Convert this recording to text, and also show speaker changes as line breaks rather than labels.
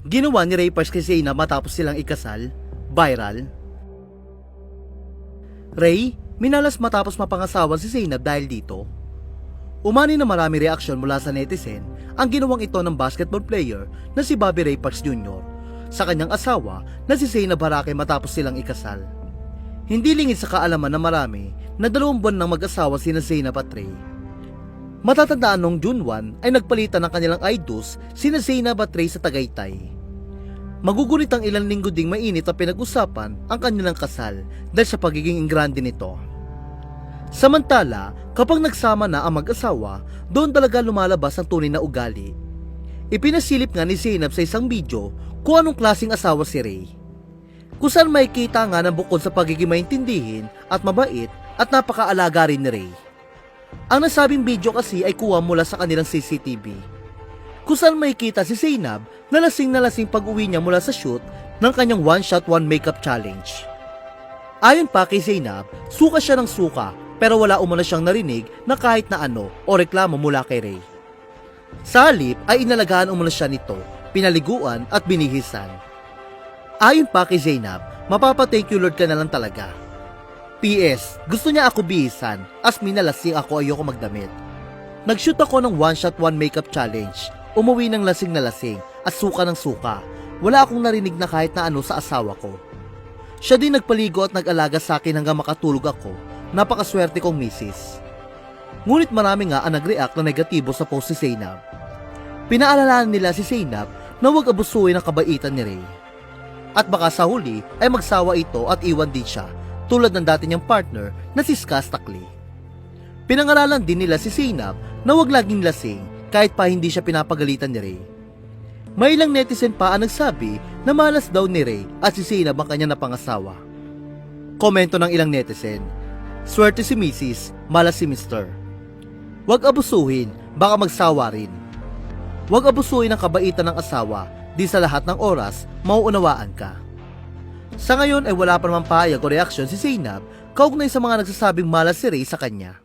Ginawa ni Ray Parks kay Zainab matapos silang ikasal? Viral? Ray, minalas matapos mapangasawa si Zainab dahil dito? Umani na marami reaksyon mula sa netizen ang ginawang ito ng basketball player na si Bobby Ray Parks Jr. sa kanyang asawa na si Zainab Harake matapos silang ikasal. Hindi lingid sa kaalaman ng marami na 2 buwan nang mag-asawa sina Zainab at Ray. Matatandaan noong June 1 ay nagpalitan ng kanilang idols sina Zainab at Ray sa Tagaytay. Magugunit ang ilang linggo ding mainit na pinag-usapan ang kanilang kasal dahil sa pagiging ingrande nito. Samantala, kapag nagsama na ang mag-asawa, doon talaga lumalabas ang tunay na ugali. Ipinasilip nga ni Zainab sa isang video kung anong klaseng asawa si Ray. Kung saan makikita nga ng bukod sa pagiging maintindihin at mabait at napakaalaga rin ni Ray. Ang nasabing video kasi ay kuha mula sa kanilang CCTV. Kung saan makikita si Zainab na lasing pag-uwi niya mula sa shoot ng kanyang one shot one makeup challenge. Ayon pa kay Zainab, suka siya ng suka pero wala umano siyang narinig na kahit na ano o reklamo mula kay Ray. Sa halip ay inalagaan umano siya nito, pinaliguan at binihisan. Ayon pa kay Zainab, mapapa-thank you Lord ka na lang talaga. PS, gusto niya ako bihisan, as minalasing ako ayoko magdamit. Nag-shoot ako ng one shot one makeup challenge. Umuwi ng lasing na lasing at suka ng suka. Wala akong narinig na kahit na ano sa asawa ko. Siya din nagpaligo at nag-alaga sa akin hanggang makatulog ako. Napakaswerte kong misis. Ngunit marami nga ang nag-react na negatibo sa post si Zainab. Pinaalalahan nila si Zainab na huwag abusuin ang kabaitan ni Ray. At baka sa huli ay magsawa ito at iwan din siya tulad ng dati niyang partner na si Skaz Takli. Pinangaralan din nila si Zainab na huwag laging lasing kahit pa hindi siya pinapagalitan ni Ray. May ilang netizen pa ang nagsabi na malas daw ni Ray at si Zainab ang kanya napangasawa. Komento ng ilang netizen, swerte si Mrs., malas si Mr. Huwag abusuhin, baka magsawa rin. Huwag abusuhin ang kabaitan ng asawa, di sa lahat ng oras, mauunawaan ka. Sa ngayon ay wala pa namang pahayag o reaksyon si Zainab kaugnay sa mga nagsasabing malas si Ray sa kanya.